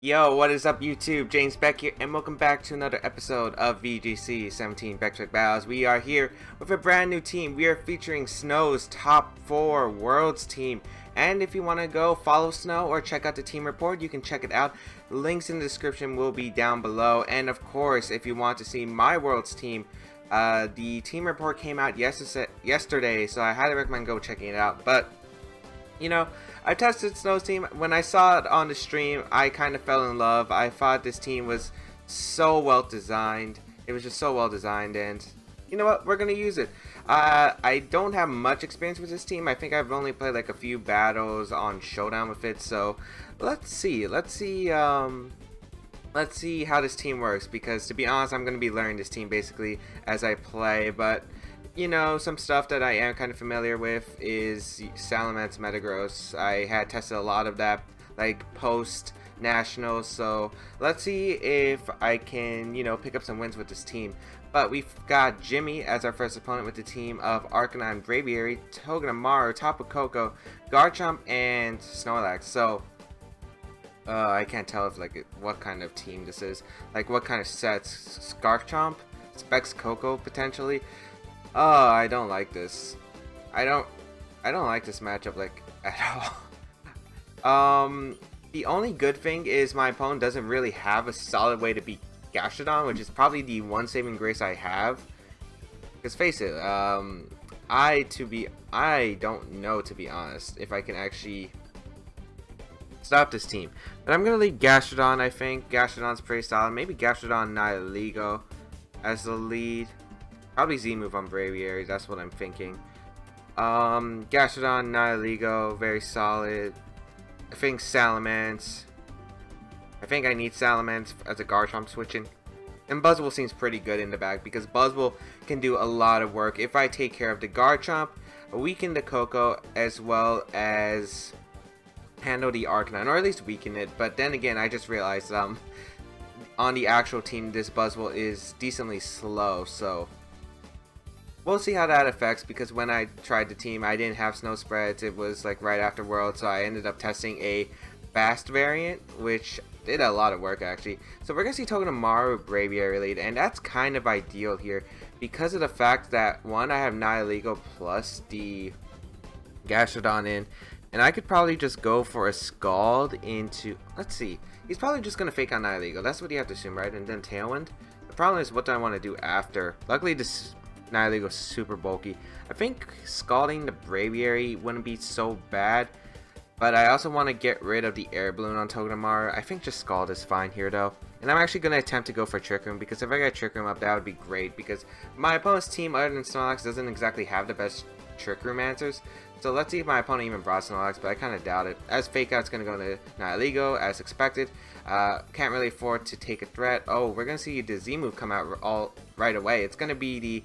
Yo, what is up YouTube? James Baek here, and welcome back to another episode of VGC 17 Backtrack Battles. We are here with a brand new team. We are featuring Snow's top 4 Worlds team. And if you want to go follow Snow or check out the team report, you can check it out. Links in the description will be down below. And of course, if you want to see my Worlds team, the team report came out yesterday, so I highly recommend go checking it out. But you know, I tested Snow's team. When I saw it on the stream, I kind of fell in love. I thought this team was so well designed. It was just so well designed, and you know what? We're gonna use it. I don't have much experience with this team. I think I've only played like a few battles on Showdown with it. So let's see. Let's see how this team works. Because to be honest, I'm gonna be learning this team basically as I play, but you know, some stuff that I am kind of familiar with is Salamence Metagross. I had tested a lot of that, like, post-Nationals, so let's see if I can, you know, pick up some wins with this team. But we've got Jimmy as our first opponent with the team of Arcanine, Braviary, Togedemaru, Tapu, Koko, Garchomp, and Snorlax. So, I can't tell if, like, what kind of team this is. Like, what kind of sets. Garchomp? Specs Koko, potentially? Oh, I don't like this. I don't like this matchup, like, at all. The only good thing is my opponent doesn't really have a solid way to beat Gastrodon, which is probably the one saving grace I have. Because face it, I don't know, to be honest, if I can actually stop this team. But I'm gonna lead Gastrodon. I think Gastrodon's pretty solid. Maybe Gastrodon Nihiligo as the lead. Probably Z-move on Braviary, that's what I'm thinking. Gastrodon, Nihiligo, very solid. I think Salamence. I think I need Salamence as a Garchomp switching. And Buzzwole seems pretty good in the back because Buzzwole can do a lot of work. If I take care of the Garchomp, weaken the Koko, as well as handle the Arcanine, or at least weaken it. But then again, I just realized on the actual team, this Buzzwole is decently slow, so we'll see how that affects, because when I tried the team, I didn't have snow spreads. It was like right after World, so I ended up testing a fast variant, which did a lot of work actually. So we're going to see Togedemaru Braviary lead, and that's kind of ideal here because of the fact that, one, I have Nihiligo plus the Gastrodon in, and I could probably just go for a Scald into, let's see, he's probably just going to fake on Nihiligo. That's what you have to assume, right? And then Tailwind. The problem is, what do I want to do after? Luckily, this Nihiligo is super bulky. I think Scalding the Braviary wouldn't be so bad, but I also want to get rid of the Air Balloon on Togedemaru. I think just Scald is fine here though. And I'm actually going to attempt to go for Trick Room, because if I get Trick Room up, that would be great, because my opponent's team, other than Snorlax, doesn't exactly have the best Trick Room answers. So let's see if my opponent even brought Snorlax, but I kind of doubt it. As Fake Out's going to go to Nihiligo, as expected. Can't really afford to take a threat. Oh, we're going to see the Z-move come out right away. It's going to be the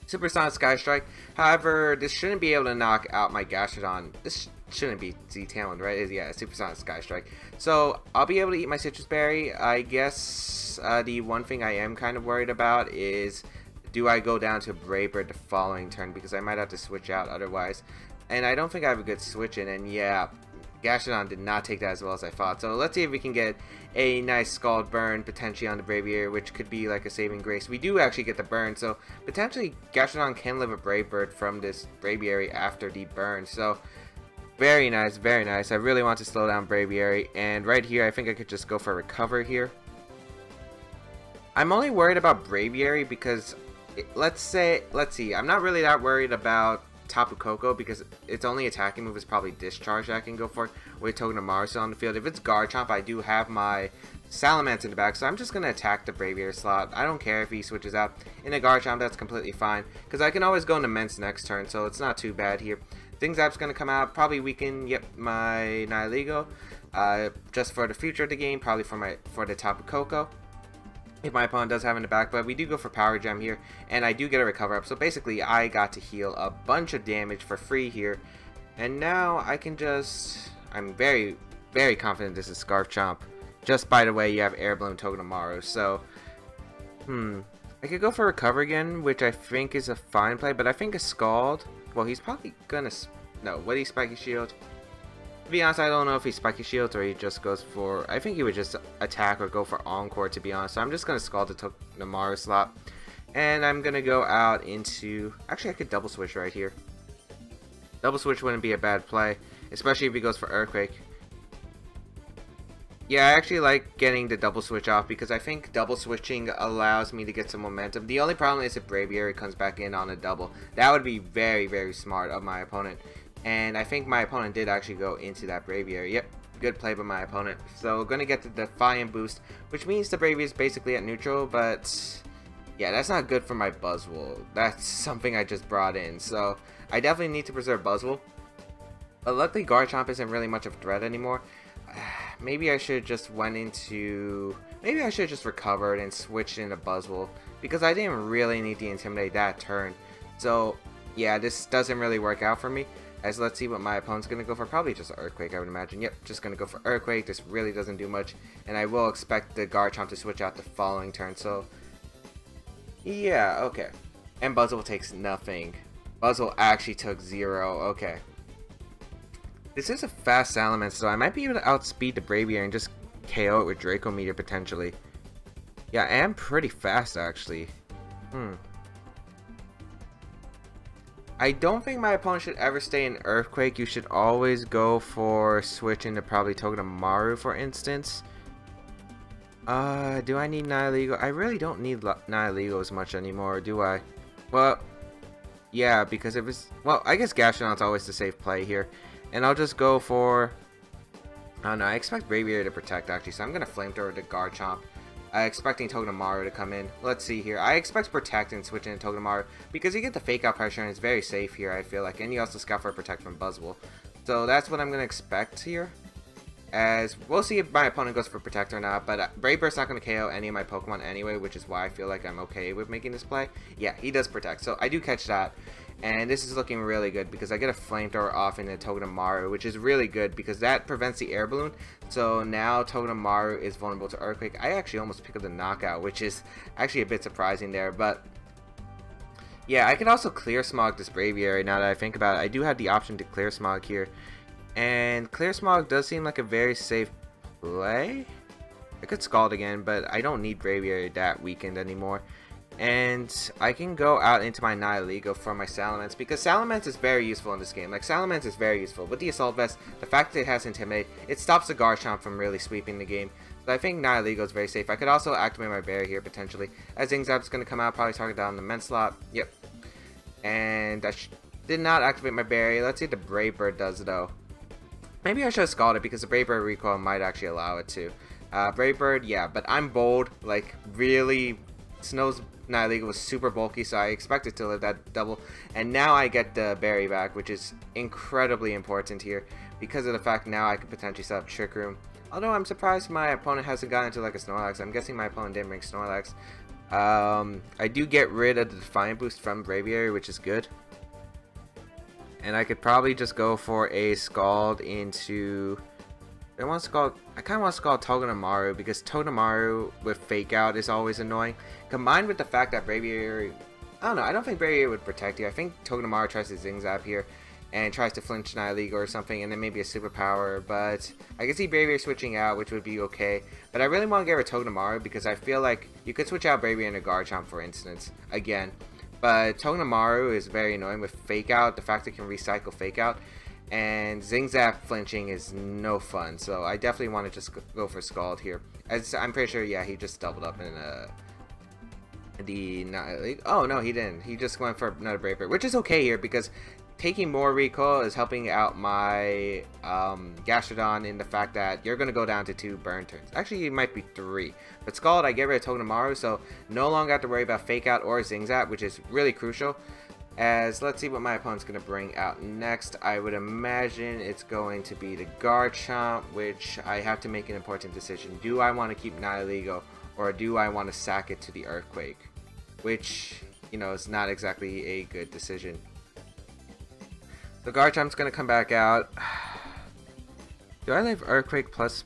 Supersonic Sky Strike. However, this shouldn't be able to knock out my Gastrodon. This shouldn't be Z-Talon, right? Yeah, Supersonic Sky Strike. So I'll be able to eat my Citrus Berry. I guess the one thing I am kind of worried about is, do I go down to Brave Bird the following turn, because I might have to switch out otherwise. And I don't think I have a good switch in, and yeah, Gastrodon did not take that as well as I thought. So let's see if we can get a nice Scald burn potentially on the Braviary, which could be like a saving grace. We do actually get the burn, so potentially Gastrodon can live a Brave Bird from this Braviary after the burn. So very nice, very nice. I really want to slow down Braviary, and right here I think I could just go for a recover here. I'm only worried about Braviary because let's see, I'm not really that worried about Tapu Koko, because its only attacking move is probably Discharge that I can go for with Togedemaru still on the field. If it's Garchomp, I do have my Salamence in the back, so I'm just going to attack the Braviary slot. I don't care if he switches out in a Garchomp, that's completely fine, because I can always go into Mence next turn, so it's not too bad here. Zing Zap's going to come out, probably weaken, yep, my Nihiligo, just for the future of the game, probably for the Tapu Koko, if my opponent does have in the back. But we do go for Power Gem here, and I do get a recover up, so basically I got to heal a bunch of damage for free here, and now I can just, I'm very, very confident this is Garchomp. Just by the way, you have Air Balloon Togedemaru, so I could go for recover again, which I think is a fine play, but I think a Scald, well, he's probably gonna, no, what is Spiky Shield? To be honest, I don't know if he Spiky Shields or he just goes for... I think he would just attack or go for Encore, to be honest. So I'm just going to Scald the Togedemaru slot. And I'm going to go out into... Actually, I could double switch right here. Double switch wouldn't be a bad play, especially if he goes for Earthquake. Yeah, I actually like getting the double switch off because I think double switching allows me to get some momentum. The only problem is if Braviary comes back in on a double. That would be very, very smart of my opponent. And I think my opponent did actually go into that Braviary. Yep, good play by my opponent. So going to get the Defiant boost, which means the Braviary is basically at neutral, but yeah, that's not good for my Buzzwole. That's something I just brought in. So I definitely need to preserve Buzzwole. But luckily Garchomp isn't really much of a threat anymore. Maybe I should just went into... Maybe I should just recovered and switched into Buzzwole because I didn't really need to Intimidate that turn. So yeah, this doesn't really work out for me. As let's see what my opponent's going to go for. Probably just Earthquake, I would imagine. Yep, just going to go for Earthquake. This really doesn't do much. And I will expect the Garchomp to switch out the following turn. So yeah, okay. And Buzzwole takes nothing. Buzzwole actually took 0. Okay. This is a fast Salamence, so I might be able to outspeed the Braviary and just KO it with Draco Meteor potentially. Yeah, I am pretty fast actually. I don't think my opponent should ever stay in Earthquake. You should always go for switching to probably Togedemaru, for instance. Do I need Nihilego? I really don't need Nihilego as much anymore, do I? Well, yeah, because it was... Well, I guess Gastrodon's always the safe play here. And I'll just go for... I don't know, I expect Braviary to protect actually, so I'm going to Flamethrower to Garchomp. Expecting Togedemaru to come in. Let's see here. I expect Protect and switch into Togedemaru because you get the Fake Out pressure and it's very safe here, I feel like. And you also Scout for Protect from Buzzwole. So that's what I'm going to expect here. As we'll see if my opponent goes for Protect or not, but Brave Bird's not going to KO any of my Pokemon anyway, which is why I feel like I'm okay with making this play. Yeah, he does Protect, so I do catch that. And this is looking really good because I get a Flamethrower off into Togedemaru, which is really good because that prevents the Air Balloon. So now Togedemaru is vulnerable to Earthquake. I actually almost picked up the Knockout, which is actually a bit surprising there. But yeah, I could also Clear Smog this Braviary now that I think about it. I do have the option to Clear Smog here. And Clear Smog does seem like a very safe play. I could Scald again, but I don't need Braviary that weekend anymore. And I can go out into my Nihilego for my Salamence because Salamence is very useful in this game. Like, Salamence is very useful. With the Assault Vest, the fact that it has Intimidate, it stops the Garchomp from really sweeping the game. So I think Nihilego is very safe. I could also activate my Berry here potentially. As Zingzap's going to come out, probably target down the Mend slot. Yep. And I did not activate my Berry. Let's see what the Brave Bird does though. Maybe I should have Scalded because the Brave Bird recoil might actually allow it to. Brave Bird, yeah, but I'm bold. Like, really, Snow's Nihilego was super bulky, so I expected to live that double. And now I get the Berry back, which is incredibly important here because of the fact now I could potentially set up Trick Room. Although I'm surprised my opponent hasn't gotten into like a Snorlax. I'm guessing my opponent didn't bring Snorlax. I do get rid of the Defiant boost from Braviary, which is good. And I could probably just go for a Scald into... I kind of want to Scald Togedemaru because Togedemaru with Fake Out is always annoying. Combined with the fact that Braviary... I don't know, I don't think Braviary would protect you. I think Togedemaru tries to Zingzap here and tries to flinch Nihilego or something, and then maybe a Superpower. But I can see Braviary switching out, which would be okay. But I really want to get rid of Togedemaru because I feel like you could switch out Braviary into Garchomp, for instance, again. But Togedemaru is very annoying with Fake Out, the fact it can recycle Fake Out. And Zingzap flinching is no fun, so I definitely want to just go for Scald here. As I'm pretty sure, yeah, he just doubled up in the... Oh, no, he didn't. He just went for another Brave Bird, which is okay here because taking more recoil is helping out my Gastrodon in the fact that you're going to go down to 2 burn turns. Actually, it might be 3. But Scald, I get rid of Togedemaru, so no longer have to worry about Fake Out or Zingzap, which is really crucial. As let's see what my opponent's going to bring out next. I would imagine it's going to be the Garchomp, which I have to make an important decision. Do I want to keep Nihilego or do I want to sack it to the Earthquake? Which, you know, is not exactly a good decision. So Garchomp's going to come back out. Do I leave Earthquake plus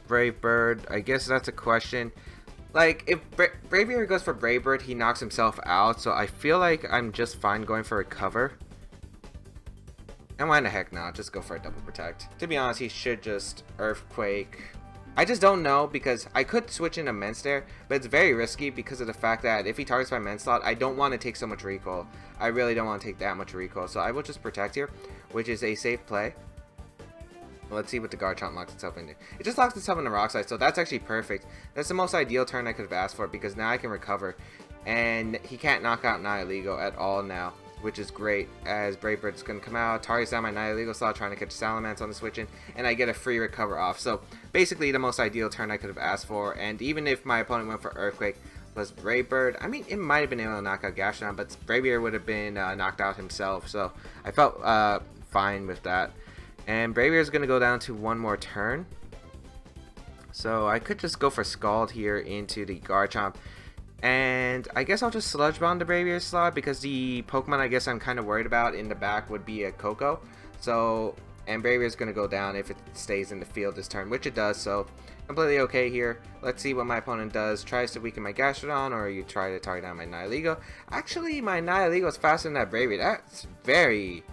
Brave Bird? I guess that's a question. Like, if Braviary goes for Brave Bird, he knocks himself out, so I feel like I'm just fine going for a cover. And why the heck not? Just go for a double protect. To be honest, he should just Earthquake. I just don't know because I could switch in Immense there, but it's very risky because of the fact that if he targets my Immense slot, I don't want to take so much recoil. I really don't want to take that much recoil, so I will just protect here, which is a safe play. Let's see what the Garchomp locks itself into. It just locks itself in the Rock Slide, so that's actually perfect. That's the most ideal turn I could have asked for because now I can recover, and he can't knock out Nihilego at all now, which is great, as Brave Bird's going to come out, targets down my Nihilego slot, trying to catch Salamence on the switch in, and I get a free recover off. So basically the most ideal turn I could have asked for, and even if my opponent went for Earthquake plus Brave Bird, I mean, it might have been able to knock out Gastrodon, but Braviary would have been knocked out himself, so I felt fine with that. And Braviary is going to go down to one more turn, so I could just go for Scald here into the Garchomp. And I guess I'll just Sludge Bomb the Braviary slot because the Pokemon I guess I'm kind of worried about in the back would be a Koko. So, and Braviary is going to go down if it stays in the field this turn, which it does, so completely okay here. Let's see what my opponent does. Tries to weaken my Gastrodon, or you try to target down my Nihilego. Actually, my Nihilego is faster than that Braviary. That's very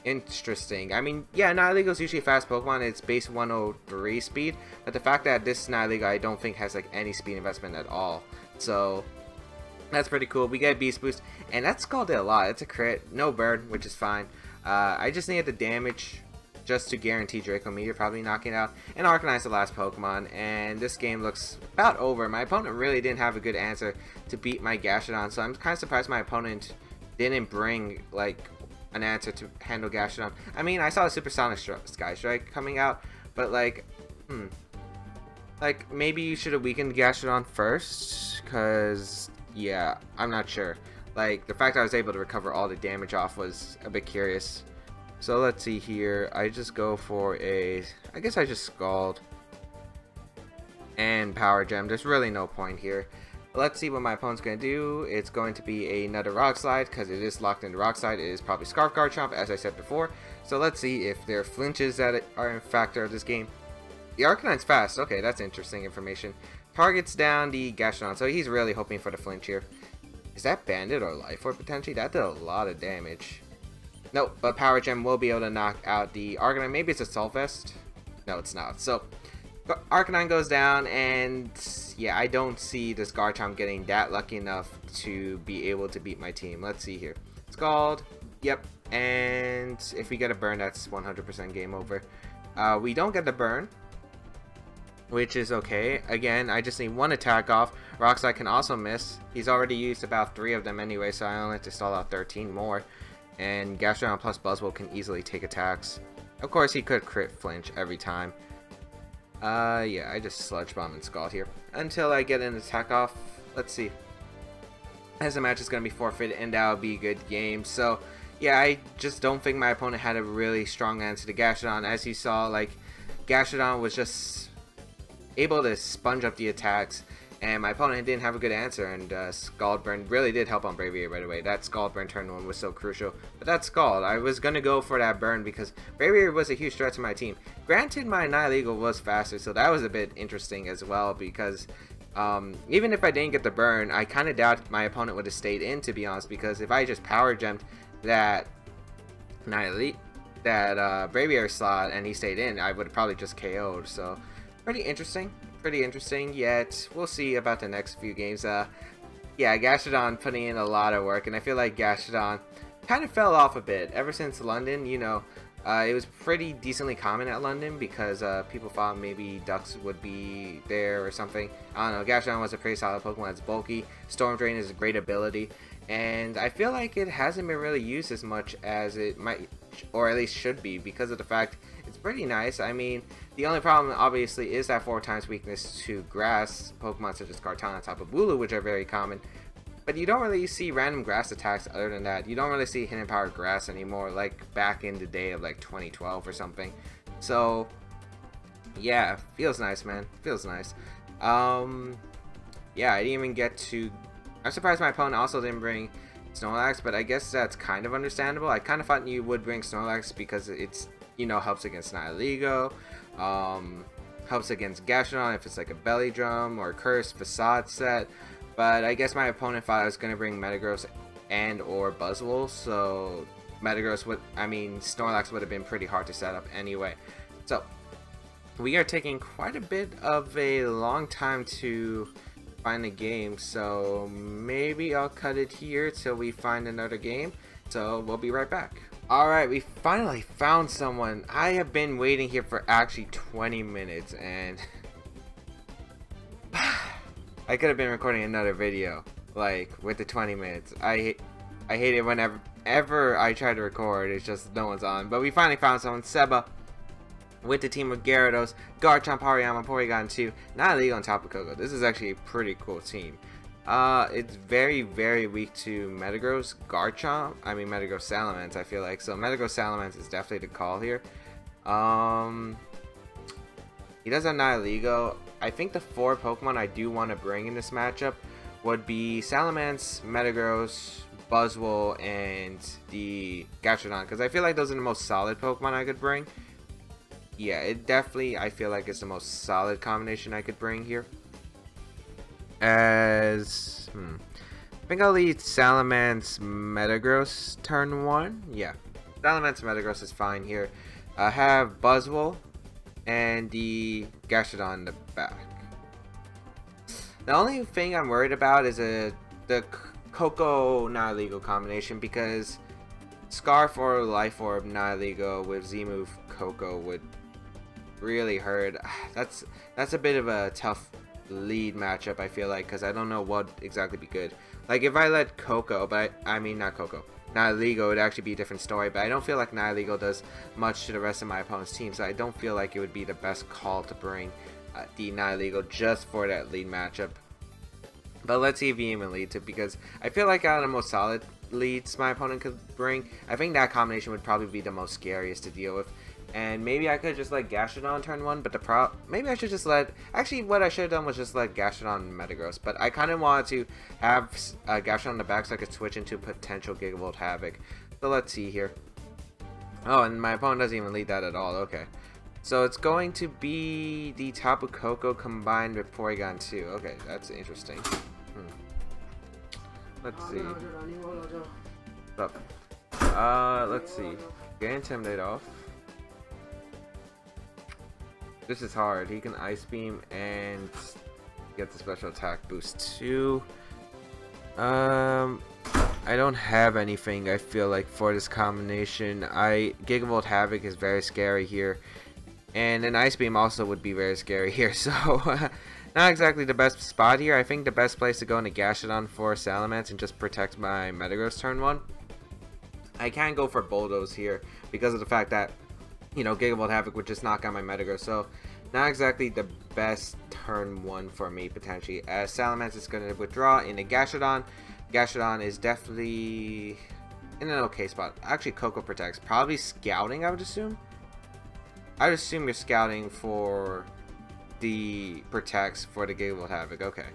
interesting. I mean, yeah, Nihilego is usually a fast Pokemon. It's base 103 speed, but the fact that this Nihilego I don't think has like any speed investment at all. So that's pretty cool. We get Beast Boost, and that Scald did a lot. It's a crit, no burn, which is fine. I just needed the damage just to guarantee Draco Meteor probably knocking it out. And Arcanine's the last Pokemon, and this game looks about over. My opponent really didn't have a good answer to beat my Gastrodon, so I'm kind of surprised my opponent didn't bring like an answer to handle Gastrodon. I mean, I saw the Supersonic Sky Strike coming out, but like, like, maybe you should have weakened Gastrodon first, because, yeah, I'm not sure. Like, the fact I was able to recover all the damage off was a bit curious. So, let's see here. I just go for a... I guess I just Scald. And Power Gem. There's really no point here. Let's see what my opponent's going to do. It's going to be another Rock Slide, because it is locked into Rock Slide. It is probably Scarf Garchomp, as I said before. So, let's see if there are flinches that are a factor of this game. The Arcanine's fast. Okay, that's interesting information. Targets down the Gastrodon, so he's really hoping for the flinch here. Is that Bandit or Life Orb potentially? That did a lot of damage. Nope, but Power Gem will be able to knock out the Arcanine. Maybe it's a Assault Vest? No, it's not. So, Arcanine goes down, and yeah, I don't see this Garchomp getting that lucky enough to be able to beat my team. Let's see here. Scald. Yep. And if we get a burn, that's 100% game over. We don't get the burn, which is okay. Again, I just need one attack off. Rock Slide can also miss. He's already used about 3 of them anyway, so I only have to stall out 13 more. And Gastrodon plus Buzzwole can easily take attacks. Of course, he could crit flinch every time. Yeah, I just Sludge Bomb and Scald here until I get an attack off. Let's see. As the match is going to be forfeited, and that'll be a good game. So, yeah, I just don't think my opponent had a really strong answer to Gastrodon. As you saw, like, Gastrodon was just able to sponge up the attacks, and my opponent didn't have a good answer, and Scald Burn really did help on Braviary right away. That Scald Burn turn 1 was so crucial. But that Scald, I was going to go for that burn because Braviary was a huge threat to my team. Granted, my Nihilego was faster, so that was a bit interesting as well, because even if I didn't get the burn, I kind of doubt my opponent would have stayed in, to be honest, because if I just Power Gemmed that Braviary slot and he stayed in, I would have probably just KO'd, so... Pretty interesting, yet we'll see about the next few games. Yeah, Gastrodon putting in a lot of work, and I feel like Gastrodon kind of fell off a bit ever since London. You know, it was pretty decently common at London because people thought maybe Ducks would be there or something. I don't know, Gastrodon was a pretty solid Pokemon. It's bulky, Storm Drain is a great ability, and I feel like it hasn't been really used as much as it might, or at least should be, because of the fact it's pretty nice. I mean, the only problem obviously is that 4 times weakness to grass Pokemon such as Kartana and Tapu Bulu, which are very common, but you don't really see random grass attacks other than that. You don't really see hidden power grass anymore like back in the day of like 2012 or something. So yeah, feels nice, man, feels nice. Yeah, I didn't even get to... I'm surprised my opponent also didn't bring Snorlax, but I guess that's kind of understandable. I kind of thought you would bring Snorlax because it's, you know, helps against Nihilego, helps against Gastrodon if it's like a Belly Drum or Curse Facade set, but I guess my opponent thought I was going to bring Metagross and or Buzzwole, so Metagross would, I mean, Snorlax would have been pretty hard to set up anyway. So, we are taking quite a bit of a long time to find a game, so maybe I'll cut it here till we find another game. So, we'll be right back. Alright, we finally found someone. I have been waiting here for actually 20 minutes, and I could have been recording another video, like, with the 20 minutes. I hate it whenever I try to record, it's just no one's on. But we finally found someone, Seba, with the team of Gyarados, Garchomp, Hariyama, Porygon2, Nihilego, and Tapu Koko. This is actually a pretty cool team. It's very, very weak to Metagross, Garchomp, Metagross Salamence, I feel like. So Metagross Salamence is definitely the call here. He does have Nihilego. I think the 4 Pokemon I do want to bring in this matchup would be Salamence, Metagross, Buzzwole, and the Gastrodon, because I feel like those are the most solid Pokemon I could bring. Yeah, it definitely, I feel like it's the most solid combination I could bring here. I think I'll lead Salamence, Metagross turn 1. Yeah, Salamence, Metagross is fine here. I have Buzzwole and the Gastrodon in the back. The only thing I'm worried about is the Koko Nihilego combination, because Scarf or Life Orb Nihilego with Z-move Koko would really hurt. That's a bit of a tough lead matchup, I feel like, because I don't know what exactly be good. Like, if I let Koko, but not Koko, Nihilego, would actually be a different story, but I don't feel like Nihilego does much to the rest of my opponent's team, so I don't feel like it would be the best call to bring the Nihilego just for that lead matchup. But let's see if he even leads it, because I feel like out of the most solid leads my opponent could bring, I think that combination would probably be the most scariest to deal with. And maybe I could just let Gastrodon turn 1, but maybe I should just let, actually what I should have done was just let Gastrodon and Metagross, but I kind of wanted to have Gastrodon in the back so I could switch into potential Gigavolt Havoc. So let's see here. Oh, and my opponent doesn't even lead that at all, okay. So it's going to be the Tapu Koko combined with Porygon2. Okay, that's interesting. Let's see. What's up? Let's see. Get Intimidate off. This is hard. He can Ice Beam and get the special attack boost too. I don't have anything, I feel like, for this combination. Gigavolt Havoc is very scary here, and an Ice Beam also would be very scary here, so not exactly the best spot here. I think the best place to go into Gastrodon for Salamence and just protect my Metagross turn 1. I can go for Bulldoze here because of the fact that, you know, Gigavolt Havoc would just knock out my Metagross, so not exactly the best turn 1 for me potentially. As Salamence is going to withdraw into Gastrodon. Gastrodon is definitely in an okay spot. Actually, Koko protects. Probably Scouting, I would assume. I would assume you're Scouting for the protects for the Gigavolt Havoc. Okay.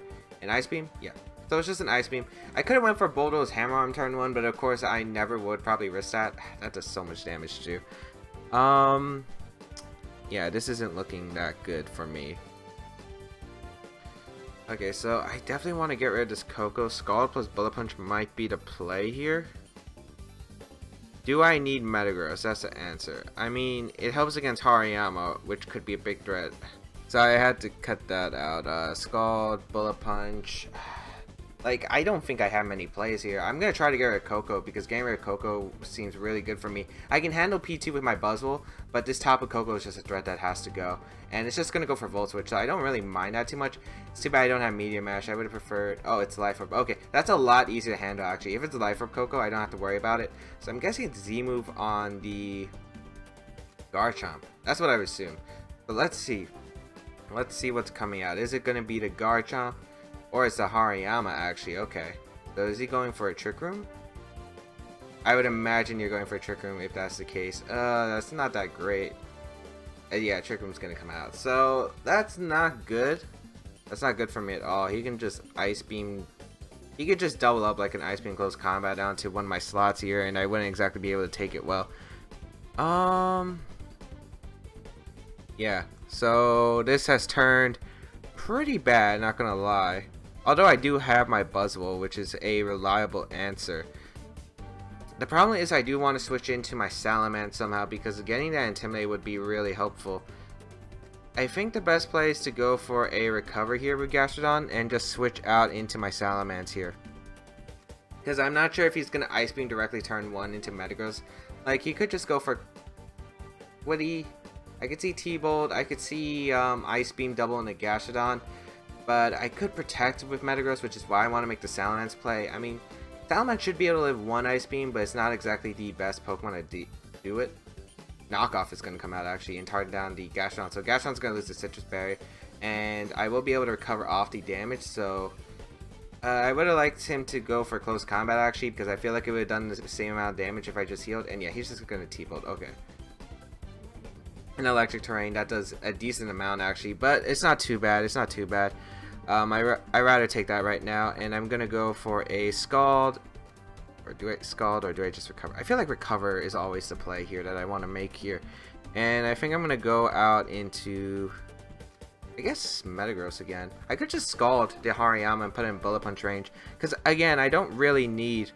An Ice Beam? Yeah. So it's just an Ice Beam. I could have went for Bulldoze Hammer Arm turn 1, but of course I never would probably risk that. That does so much damage too. Yeah, this isn't looking that good for me. Okay, so I definitely want to get rid of this Koko. Scald plus Bullet Punch might be the play here. Do I need Metagross? That's the answer. I mean, it helps against Hariyama, which could be a big threat. So I had to cut that out. Scald, Bullet Punch. Like, I don't think I have many plays here. I'm going to try to get rid of Koko because getting rid of Koko seems really good for me. I can handle P2 with my Buzzwole, but this Tapu Koko is just a threat that has to go. And it's just going to go for Volt Switch, so I don't really mind that too much. It's too bad I don't have Meteor Mash. I would have preferred... Oh, it's Life Orb. Okay, that's a lot easier to handle, actually. If it's a Life Orb Koko, I don't have to worry about it. So I'm guessing it's Z-move on the Garchomp. That's what I would assume. But let's see. Let's see what's coming out. Is it going to be the Garchomp? Or it's the Hariyama, actually. Okay. So is he going for a Trick Room? I would imagine you're going for a Trick Room if that's the case. That's not that great. Yeah, Trick Room's gonna come out. So that's not good. That's not good for me at all. He can just Ice Beam. He could just double up like an Ice Beam close combat down to one of my slots here, and I wouldn't exactly be able to take it well. Yeah. So this has turned pretty bad, not gonna lie. Although I do have my Buzzwole, which is a reliable answer. The problem is I do want to switch into my Salamence somehow, because getting that Intimidate would be really helpful. I think the best play is to go for a Recover here with Gastrodon and just switch out into my Salamence here. Because I'm not sure if he's going to Ice Beam directly turn 1 into Metagross. Like, he could just go for... I could see T-Bolt, I could see Ice Beam double into Gastrodon. But I could Protect with Metagross, which is why I want to make the Salamence play. I mean, Salamence should be able to live 1 Ice Beam, but it's not exactly the best Pokemon to do it. Knockoff is going to come out actually and target down the Gastrodon. So Gastrodon's going to lose the Citrus Berry, and I will be able to recover off the damage. So I would have liked him to go for close combat actually, because I feel like it would have done the same amount of damage if I just healed. And yeah, he's just going to T-Bolt. Okay. An Electric Terrain, that does a decent amount actually, but it's not too bad. It's not too bad. I rather take that right now, and I'm going to go for a Scald. Or do I Scald, or do I just Recover? I feel like Recover is always the play here that I want to make here. And I think I'm going to go out into, I guess, Metagross again. I could just Scald the Hariyama and put it in Bullet Punch range. Because, again, I don't really need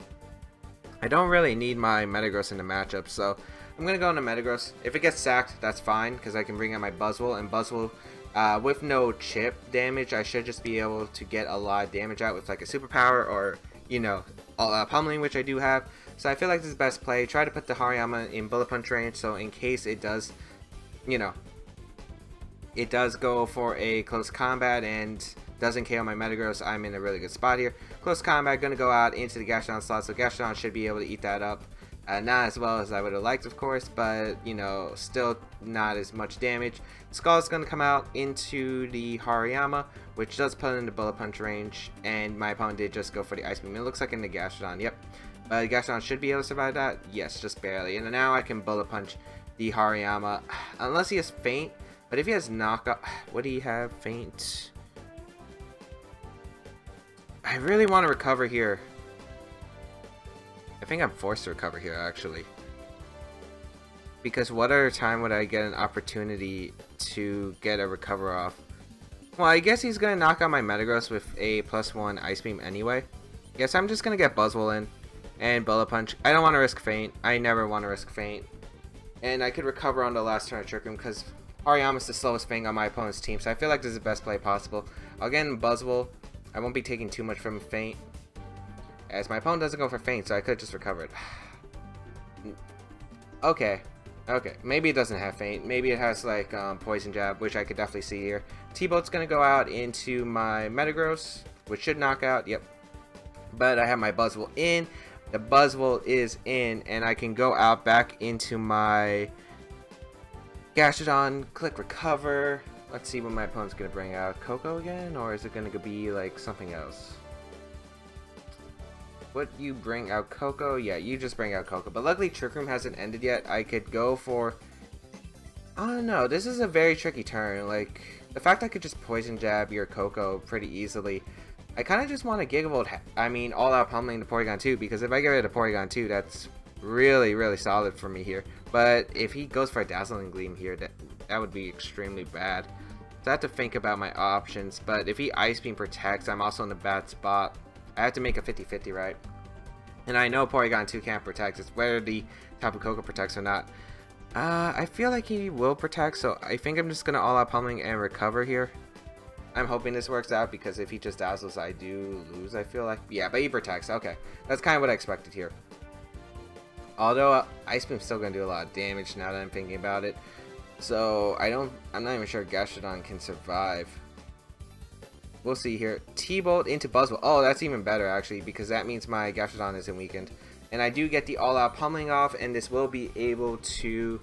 my Metagross in the matchup. So, I'm going to go into Metagross. If it gets sacked, that's fine, because I can bring out my Buzzwole. And Buzzwole, with no chip damage, I should just be able to get a lot of damage out with, like, a Superpower or, you know, Pummeling, which I do have. So I feel like this is the best play. Try to put the Hariyama in Bullet Punch range, so in case it does, you know, it does go for a close combat and doesn't KO my Metagross, I'm in a really good spot here. Close combat, gonna go out into the Gastrodon slot, so Gastrodon should be able to eat that up. Not as well as I would have liked, of course, but, you know, still not as much damage. Skull is going to come out into the Hariyama, which does put it into Bullet Punch range, and my opponent did just go for the Ice Beam. It looks like in the Gastrodon, yep. But Gastrodon should be able to survive that? Yes, just barely. And now I can Bullet Punch the Hariyama, unless he has Faint. But if he has Knockoff, what do you have? Faint? I really want to Recover here. I think I'm forced to Recover here, actually. Because what other time would I get an opportunity to get a Recover off? Well, I guess he's going to knock out my Metagross with a +1 Ice Beam anyway. Guess I'm just going to get Buzzwole in and Bullet Punch. I don't want to risk Faint. I never want to risk Faint. And I could Recover on the last turn of Trick Room because Hariyama's the slowest thing on my opponent's team. So I feel like this is the best play possible. I'll get in Buzzwole. I won't be taking too much from Faint, as my opponent doesn't go for Faint, so I could just Recover it. Okay. Okay. Maybe it doesn't have Faint. Maybe it has, like, Poison Jab, which I could definitely see here. T-Bolt's going to go out into my Metagross, which should knock out. Yep. But I have my Buzzwole in. The Buzzwole is in, and I can go out back into my Gastrodon, click Recover. Let's see what my opponent's going to bring out. Koko again? Or is it going to be, like, something else? What you bring out? Koko? Yeah, you just bring out Koko. But luckily Trick Room hasn't ended yet. I could go for... I don't know. This is a very tricky turn. Like, the fact I could just Poison Jab your Koko pretty easily. I kind of just want to Gigavolt, all out pummeling the Porygon2, because if I get rid of Porygon2, that's really, really solid for me here. But if he goes for a Dazzling Gleam here, that would be extremely bad. So I have to think about my options. But if he Ice Beam protects, I'm also in a bad spot. I have to make a 50-50, right? And I know Porygon2 can't protect. It's whether the Tapu Koko protects or not. I feel like he will protect, so I think I'm just going to all-out pummeling and Recover here. I'm hoping this works out, because if he just Dazzles, I do lose, I feel like. Yeah, but he protects. Okay. That's kind of what I expected here. Although, Ice Beam's still going to do a lot of damage now that I'm thinking about it. So, I'm not even sure Gastrodon can survive. We'll see here. T-Bolt into Buzzwole. Oh, that's even better, actually, because that means my Gastrodon isn't weakened. And I do get the all-out pummeling off, and this will be able to...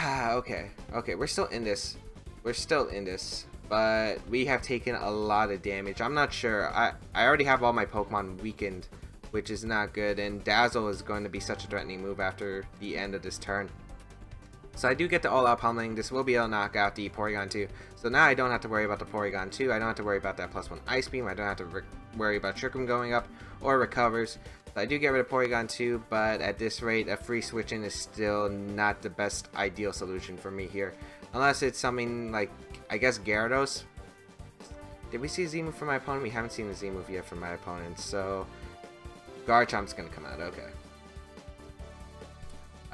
okay. Okay, we're still in this. We're still in this. But we have taken a lot of damage. I'm not sure. I already have all my Pokemon weakened, which is not good. And Dazzle is going to be such a threatening move after the end of this turn. So I do get the all-out pummeling. This will be able to knock out the Porygon2. So now I don't have to worry about the Porygon2. I don't have to worry about that +1 Ice Beam. I don't have to worry about Trick Room going up or Recovers. So I do get rid of Porygon2, but at this rate, a free switch in is still not the best ideal solution for me here. Unless it's something like, I guess, Gyarados. Did we see a Z-move from my opponent? We haven't seen a Z-move yet from my opponent. So Garchomp's going to come out. Okay.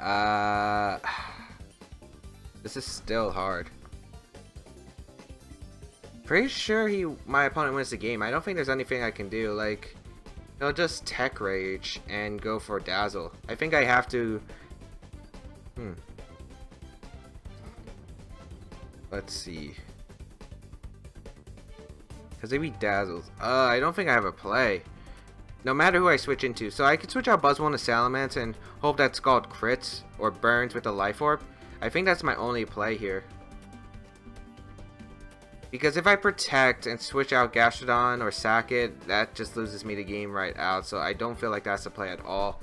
Uh, this is still hard. Pretty sure my opponent wins the game. I don't think there's anything I can do. Like, he'll just Tech Rage and go for Dazzle. I think I have to. Let's see. Because if he dazzles, I don't think I have a play. No matter who I switch into. So I could switch out Buzzwole into Salamence and hope that Scald crits or burns with the Life Orb. I think that's my only play here. Because if I protect and switch out Gastrodon or sack it, that just loses me the game right out. So I don't feel like that's a play at all.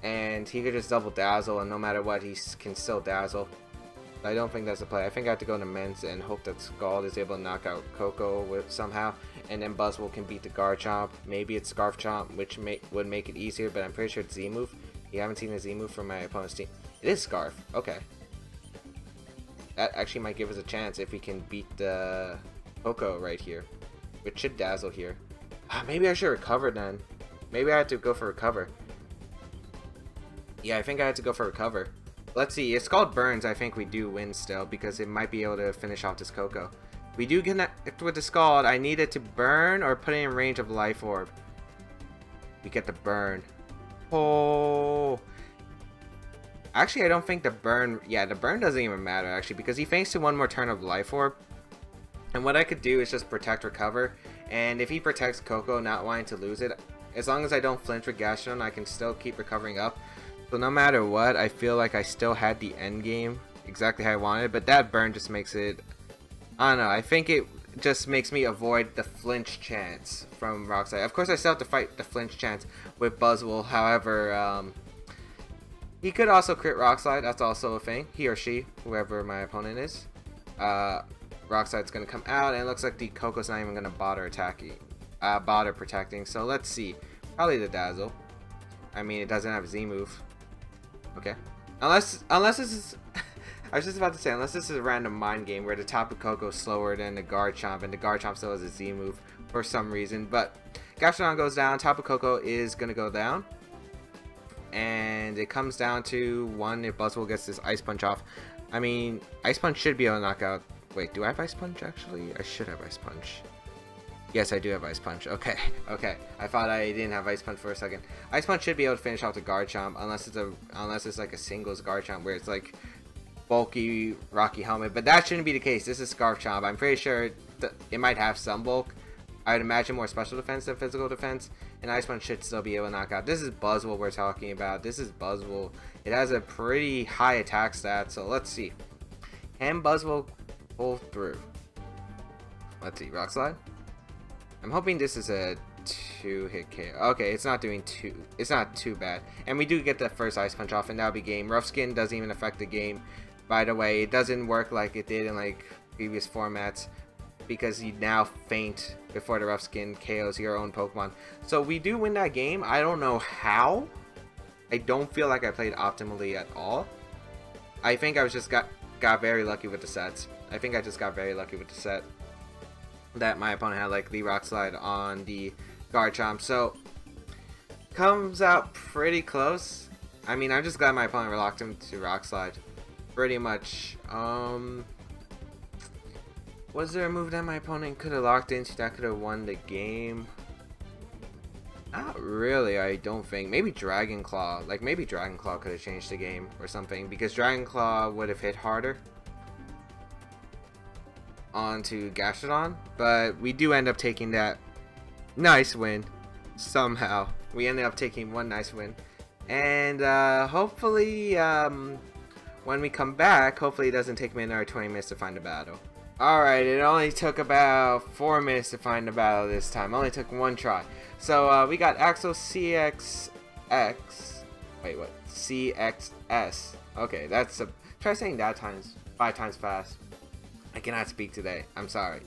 And he could just double Dazzle, and no matter what, he can still Dazzle. I don't think that's a play. I think I have to go to Men's and hope that Scald is able to knock out Koko somehow. And then Buzzwole can beat the Garchomp. Maybe it's Scarf Chomp, which would make it easier, but I'm pretty sure it's Z-move. You haven't seen a Z-move from my opponent's team. It is Scarf. Okay. That actually might give us a chance if we can beat the Koko right here. Which should Dazzle here. Maybe I should recover then. Maybe I have to go for recover. Yeah, I think I have to go for recover. Let's see. It's called Burns. I think we do win still because it might be able to finish off this Koko. We do connect with the Scald. I need it to burn or put it in range of Life Orb. We get the burn. Oh. Actually, I don't think the burn... Yeah, the burn doesn't even matter, actually, because he faints to one more turn of Life Orb. And what I could do is just protect recover. And if he protects Koko, not wanting to lose it, as long as I don't flinch with Gastrodon, I can still keep recovering up. So no matter what, I feel like I still had the end game exactly how I wanted. But that burn just makes it... I don't know. I think it just makes me avoid the flinch chance from Rock Slide. Of course, I still have to fight the flinch chance with Buzzwole. However, he could also crit Rock Slide. That's also a thing. He or she, whoever my opponent is. Rock Slide's going to come out, and it looks like the Koko's not even going to bother attacking. Bother protecting. So let's see. Probably the Dazzle. I mean, it doesn't have a Z-move. Okay. Unless this is... I was just about to say, unless this is a random mind game where the Tapu Koko is slower than the Garchomp, and the Garchomp still has a Z-move for some reason. But Gastrodon goes down, Tapu Koko is going to go down. And it comes down to one if Buzzwole gets this Ice Punch off. I mean, Ice Punch should be able to knock out... Wait, do I have Ice Punch actually? I should have Ice Punch. Yes, I do have Ice Punch. Okay, okay. I thought I didn't have Ice Punch for a second. Ice Punch should be able to finish off the Garchomp unless it's like a singles Garchomp where it's like bulky, rocky helmet, but that shouldn't be the case. This is Scarf Chomp. I'm pretty sure it might have some bulk. I would imagine more special defense than physical defense, and Ice Punch should still be able to knock out. This is Buzzwole we're talking about. This is Buzzwole. It has a pretty high attack stat, so let's see. Can Buzzwole pull through? Let's see. Rock Slide. I'm hoping this is a 2-hit KO. Okay, it's not doing too. It's not too bad, and we do get the first Ice Punch off, and that'll be game. Rough Skin doesn't even affect the game. By the way, it doesn't work like it did in like previous formats because you now faint before the Rough Skin KOs your own Pokemon. So we do win that game. I don't know how. I don't feel like I played optimally at all. I think I was just got very lucky with the sets. I think I just got very lucky with the set that my opponent had, like the Rock Slide on the Garchomp. So comes out pretty close. I mean, I'm just glad my opponent relocked him to Rock Slide. Pretty much. Was there a move that my opponent could have locked into that could have won the game? Not really, I don't think. Maybe Dragon Claw. Like, maybe Dragon Claw could have changed the game or something, because Dragon Claw would have hit harder onto Gastrodon. But we do end up taking that nice win. Somehow. We ended up taking one nice win. And hopefully, when we come back, hopefully it doesn't take me another 20 minutes to find a battle. Alright, it only took about 4 minutes to find a battle this time. Only took one try. So, we got Axel CXX. Wait, what? CXS. Okay, that's a... Try saying that 5 times fast. I cannot speak today. I'm sorry.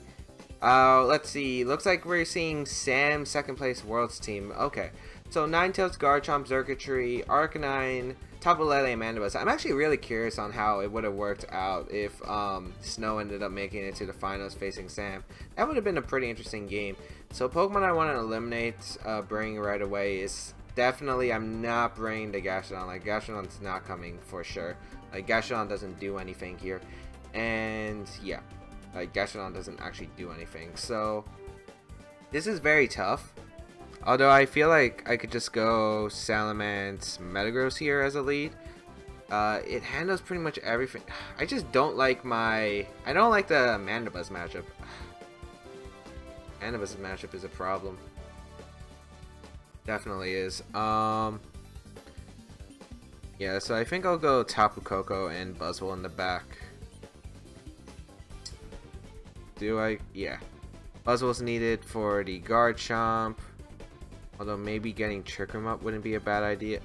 Let's see. Looks like we're seeing Sam's second place Worlds team. Okay. So, Ninetales, Garchomp, Xurkitree, Arcanine, Tapu Lele, and Mandibuzz. I'm actually really curious on how it would have worked out if Snow ended up making it to the finals facing Sam. That would have been a pretty interesting game. So Pokemon I want to eliminate, bring right away is definitely I'm not bringing the Gastrodon. Like, Gastrodon's not coming for sure. Like, Gastrodon doesn't do anything here. And yeah, like, Gastrodon doesn't actually do anything. So this is very tough. Although I feel like I could just go Salamence Metagross here as a lead. It handles pretty much everything. I just don't like I don't like the Mandibuzz matchup. Mandibuzz matchup is a problem. Definitely is. Yeah, so I think I'll go Tapu, Koko, and Buzzwole in the back. Do I? Yeah. Buzzwole's needed for the Garchomp. Although maybe getting Trick Room up wouldn't be a bad idea.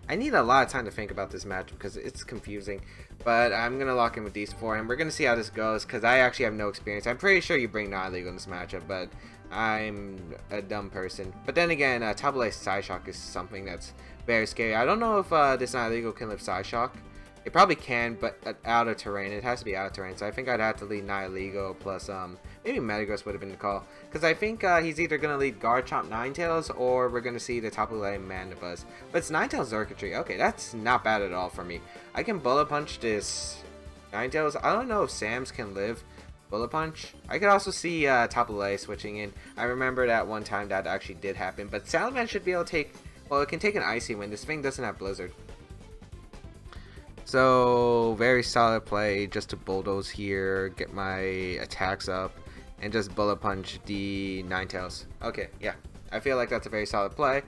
I need a lot of time to think about this matchup because it's confusing. But I'm going to lock in with these four and we're going to see how this goes because I actually have no experience. I'm pretty sure you bring non-legal in this matchup, but I'm a dumb person. But then again, Tapu Lele Psyshock is something that's very scary. I don't know if this non-legal can live Psyshock. It probably can, but out of terrain. It has to be out of terrain. So I think I'd have to lead Nihilego plus maybe Metagross would have been the call. Because I think he's either going to lead Garchomp Ninetales or we're going to see the Tapu Lele Mandibuzz. But it's Ninetales Xurkitree. Okay, that's not bad at all for me. I can Bullet Punch this Ninetales. I don't know if Sam's can live Bullet Punch. I could also see Tapu Lele switching in. I remember that one time that actually did happen. But Salamence should be able to take... Well, it can take an Icy Wind. This thing doesn't have Blizzard. So, very solid play just to bulldoze here, get my attacks up, and just bullet punch the Ninetales. Okay, yeah, I feel like that's a very solid play.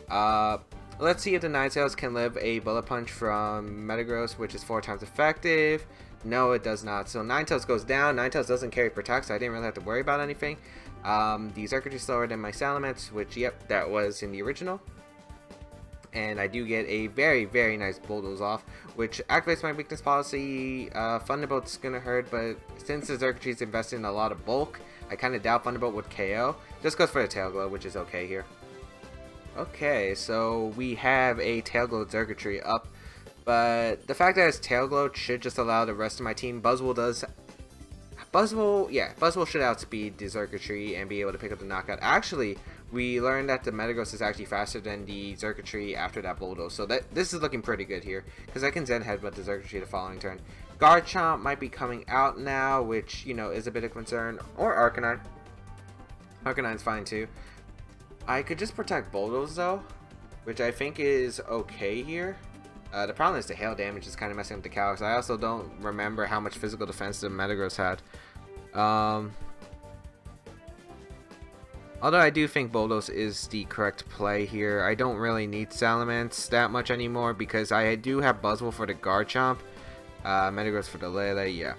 Let's see if the Ninetales can live a bullet punch from Metagross, which is 4 times effective. No, it does not. So Ninetales goes down. Ninetales doesn't carry Protect, so I didn't really have to worry about anything. The Xurkitree is slower than my Salamence, which, yep, that was in the original. And I do get a very, very nice Bulldoze off, which activates my weakness policy. Thunderbolt's gonna hurt, but since the Xurkitree's invested in a lot of bulk, I kind of doubt Thunderbolt would KO. Just goes for the Tail Glow, which is okay here. Okay, so we have a Tail Glow Xurkitree up, but the fact that it's Tail Glow should just allow the rest of my team. Buzzwole should outspeed the Xurkitree and be able to pick up the knockout. Actually, we learned that the Metagross is actually faster than the Xurkitree after that Bulldoze, so this is looking pretty good here, because I can Zen Headbutt the Xurkitree the following turn. Garchomp might be coming out now, which, you know, is a bit of concern, or Arcanine. Arcanine's fine too. I could just protect Bulldoze though, which I think is okay here. The problem is the hail damage is kind of messing up the calcs. I also don't remember how much physical defense the Metagross had. Although I do think Bulldoze is the correct play here. I don't really need Salamence that much anymore because I do have Buzzwole for the Garchomp. Metagross for the Lele, yeah.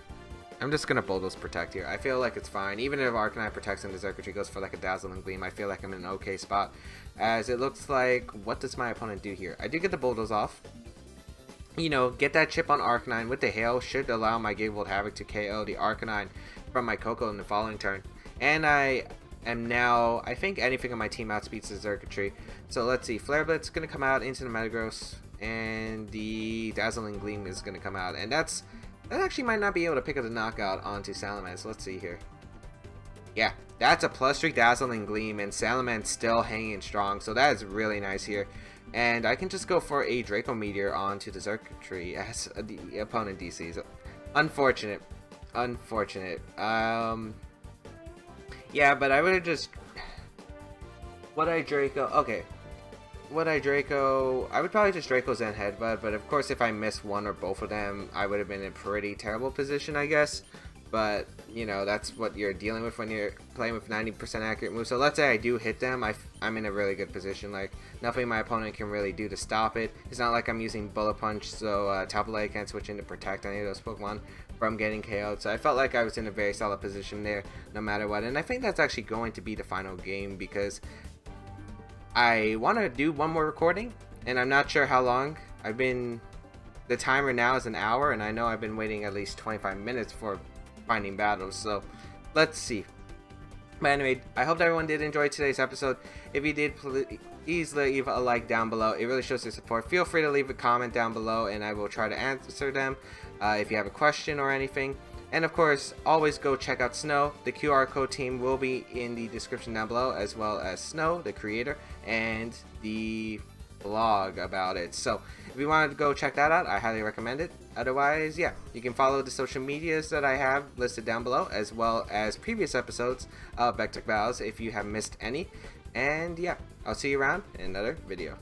I'm just gonna Bulldoze Protect here. I feel like it's fine. Even if Arcanine protects and the Xurkitree goes for like a Dazzling Gleam, I feel like I'm in an okay spot. As it looks like, what does my opponent do here? I do get the Bulldoze off. You know, get that chip on Arcanine with the Hail should allow my Gigavolt Havoc to KO the Arcanine from my Koko in the following turn. And I am now, I think anything on my team outspeeds the Xurkitree. So let's see, Flare Blitz is going to come out into the Metagross, and the Dazzling Gleam is going to come out. And that actually might not be able to pick up the knockout onto Salamence. Let's see here. Yeah, that's a +3 Dazzling Gleam, and Salamence still hanging strong, so that is really nice here. And I can just go for a Draco Meteor onto the Xurkitree as the opponent DCs. Unfortunate. Unfortunate. Yeah, but I would have just... Would I Draco... Okay. Would I Draco... I would probably just Draco Zen Headbutt, but of course if I miss one or both of them, I would have been in a pretty terrible position, I guess. But, you know, that's what you're dealing with when you're playing with 90% accurate moves. So let's say I do hit them, I'm in a really good position. Like, nothing my opponent can really do to stop it. It's not like I'm using Bullet Punch, so Tapu Lele can't switch in to protect any of those Pokemon from getting KO'd. So I felt like I was in a very solid position there, no matter what. And I think that's actually going to be the final game, because I want to do one more recording, and I'm not sure how long. The timer now is an hour, and I know I've been waiting at least 25 minutes for finding battles, so let's see. But anyway, I hope everyone did enjoy today's episode. If you did, please leave a like down below. It really shows your support. Feel free to leave a comment down below and I will try to answer them if you have a question or anything. And of course, always go check out Snow. The QR code team will be in the description down below, as well as Snow, the creator, and the blog about it. So if you wanted to go check that out, I highly recommend it. Otherwise, yeah, you can follow the social medias that I have listed down below, as well as previous episodes of Baek Vows if you have missed any. And yeah, I'll see you around in another video.